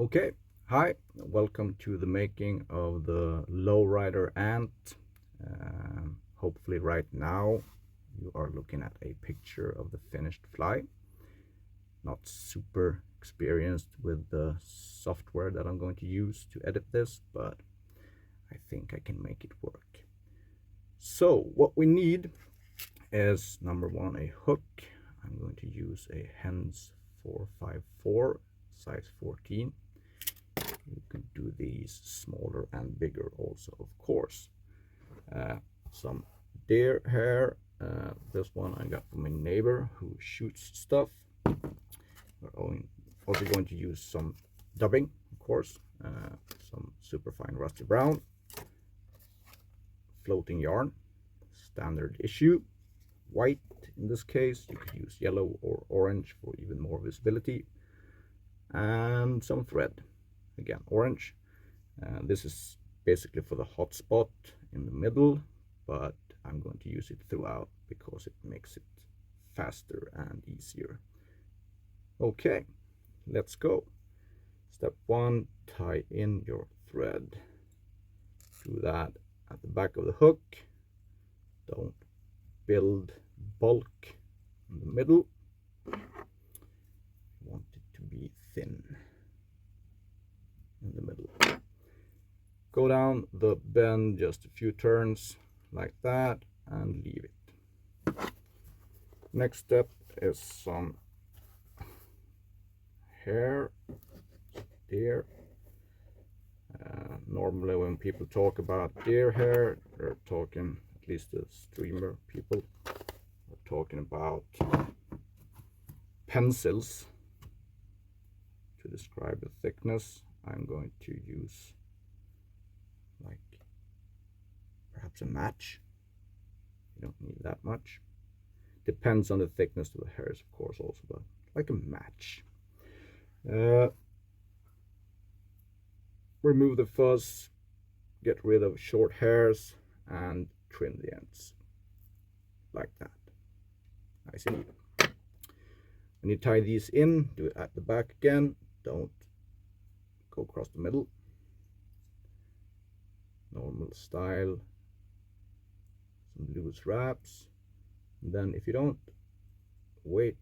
Okay, hi, welcome to the making of the Lowrider Ant. Hopefully right now you are looking at a picture of the finished fly. Not super experienced with the software that I'm going to use to edit this, but I think I can make it work. So what we need is number one, a hook. I'm going to use a Hens 454 size 14. You can do these smaller and bigger also, of course. Some deer hair. This one I got from my neighbor who shoots stuff. We're also going to use some dubbing, of course. Some superfine rusty brown. Floating yarn. Standard issue. White in this case. You could use yellow or orange for even more visibility. And some thread. Again, orange. This is basically for the hot spot in the middle, but I'm going to use it throughout because it makes it faster and easier. Okay, let's go. Step one, tie in your thread. Do that at the back of the hook. Don't build bulk in the middle. You want it to be thin in the middle. Go down the bend just a few turns like that and leave it. Next step is some hair, deer. Normally when people talk about deer hair, they're talking, at least the streamer people, are talking about pencils to describe the thickness. I'm going to use like perhaps a match. You don't need that much. Depends on the thickness of the hairs, of course, also, but like a match. Remove the fuzz, get rid of short hairs, and trim the ends like that. Nice and even. When you tie these in, do it at the back again. Don't go across the middle. Normal style. Some loose wraps. And then if you don't wait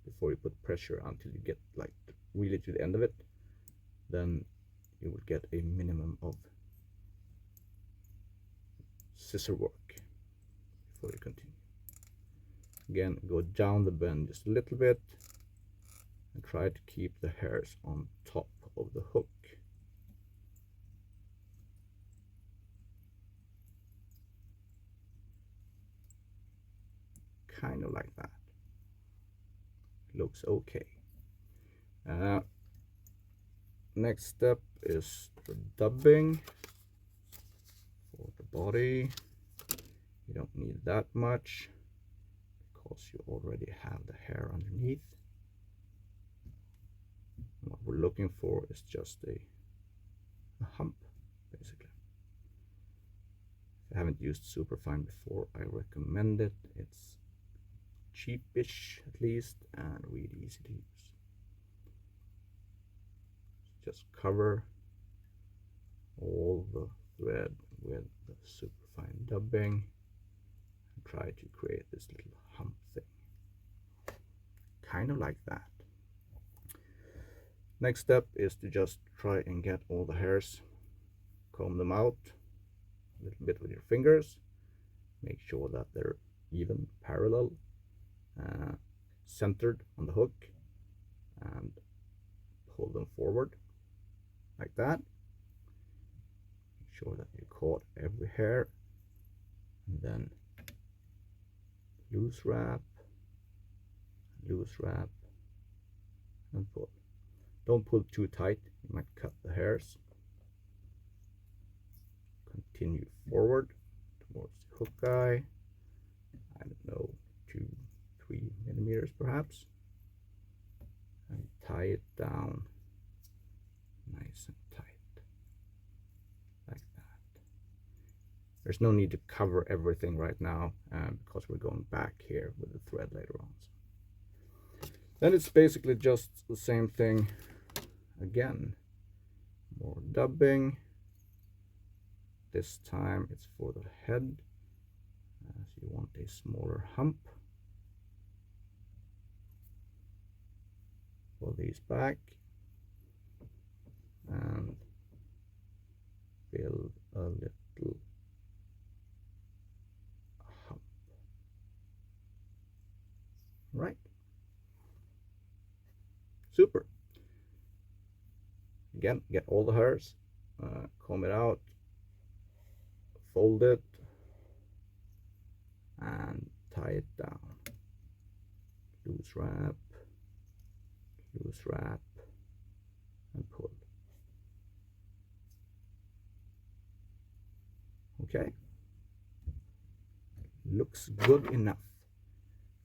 before you put pressure until you get like really to the end of it, then you will get a minimum of scissor work before you continue. Again, go down the bend just a little bit and try to keep the hairs on top of the hook. Kind of like that. Looks okay. Next step is the dubbing for the body. You don't need that much because you already have the hair underneath. What we're looking for is just a hump, basically. If you haven't used Superfine before, I recommend it. It's cheapish at least and really easy to use. Just cover all the thread with the superfine dubbing and try to create this little hump thing, kind of like that. Next step is to just try and get all the hairs, comb them out a little bit with your fingers, make sure that they're even, parallel, centered on the hook, and pull them forward like that. Make sure that you caught every hair, and then loose wrap, and pull. Don't pull too tight, you might cut the hairs. Continue forward towards the hook guy. I don't know, 2-3 millimeters perhaps, and tie it down nice and tight like that. There's no need to cover everything right now because we're going back here with the thread later on. Then it's basically just the same thing again, more dubbing. This time it's for the head, as you want a smaller hump. Pull these back and build a little hump. Right. Super. Again, get all the hairs, comb it out, fold it, and tie it down. Loose wrap, and pull. Okay, looks good enough.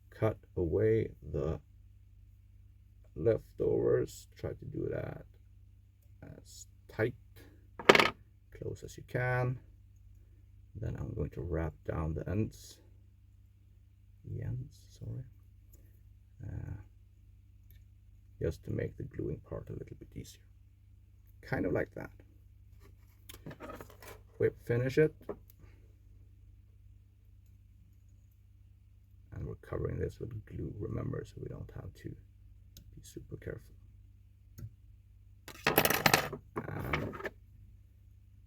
Cut away the leftovers. Try to do that as tight, close as you can. Then I'm going to wrap down the ends. Just to make the gluing part a little bit easier. Kind of like that. Whip finish it. And we're covering this with glue, remember, so we don't have to be super careful. And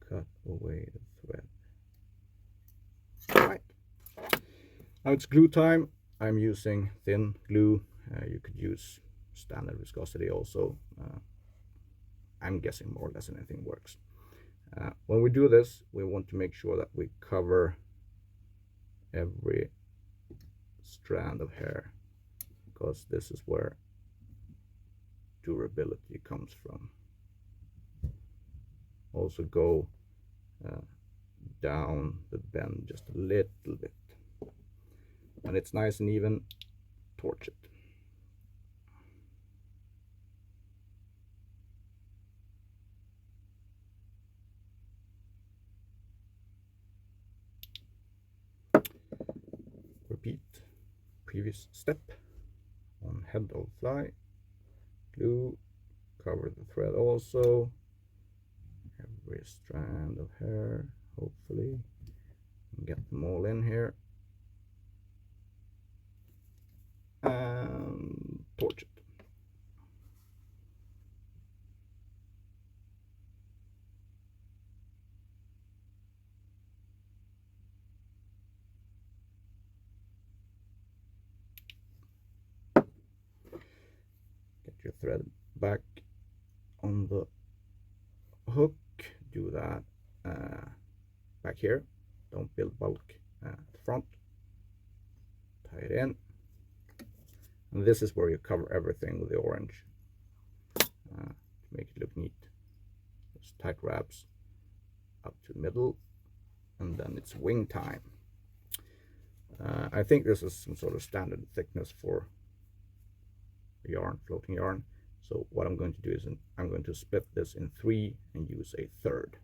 cut away the thread. Right. Now it's glue time. I'm using thin glue. You could use standard viscosity also. I'm guessing more or less anything works. When we do this, we want to make sure that we cover every strand of hair, because this is where durability comes from. Also go down the bend just a little bit. When it's nice and even, torch it. Repeat previous step on head of fly. Glue, cover the thread also. Every strand of hair, hopefully. Get them all in here. And torch it. Get your thread back on the hook. Do that back here. Don't build bulk at the front. Tie it in. And this is where you cover everything with the orange to make it look neat. Just tight wraps up to the middle, and then it's wing time. I think this is some sort of standard thickness for yarn, floating yarn. So what I'm going to do is I'm going to split this in 3 and use a third.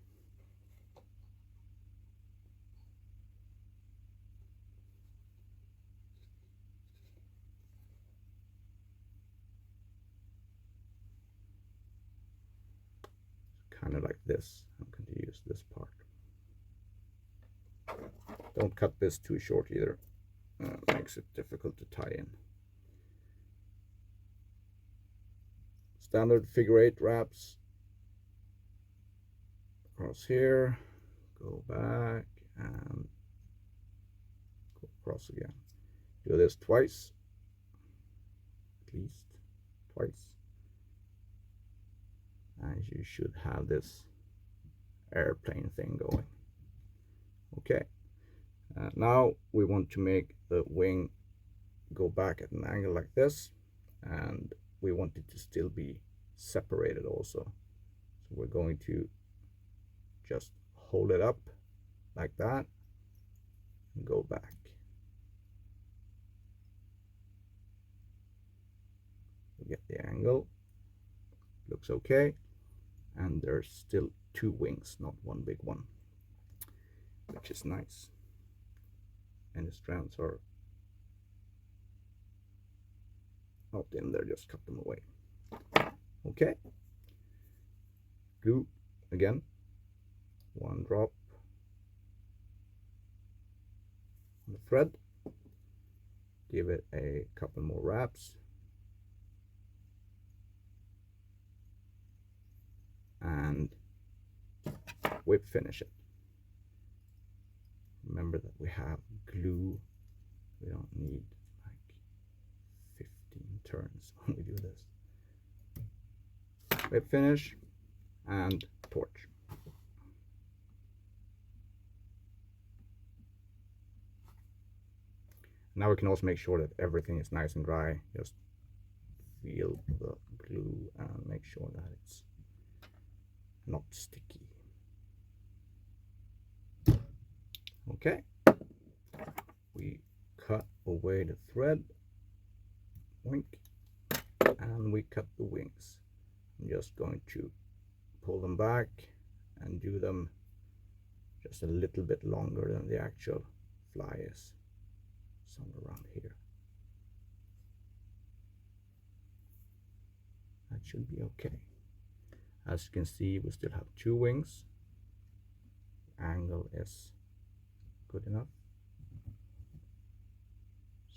Kind of like this. I'm going to use this part. Don't cut this too short either. Makes it difficult to tie in. Standard figure 8 wraps across here, go back and go across again. Do this twice, at least twice, and you should have this airplane thing going. Okay, now we want to make the wing go back at an angle like this, and we want it to still be separated also. So we're going to just hold it up like that and go back. We get the angle, looks okay, and there's still 2 wings, not one big one, which is nice. And the strands are not in there, just cut them away. Okay, glue again, 1 drop on the thread, give it a couple more wraps, and whip finish it. Remember that we have glue, we don't need like 15 turns when we do this. Whip finish and torch. Now we can also make sure that everything is nice and dry. Just feel the glue and make sure that it's not sticky. Okay, we cut away the thread, wink, and we cut the wings. I'm just going to pull them back and do them just a little bit longer than the actual fly is, somewhere around here. That should be okay. As you can see, we still have 2 wings. The angle is good enough.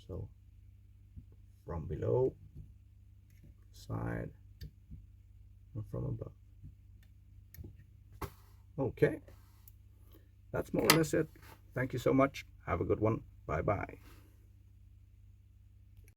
So from below, side, and from above. Okay, that's more or less it. Thank you so much. Have a good one. Bye bye.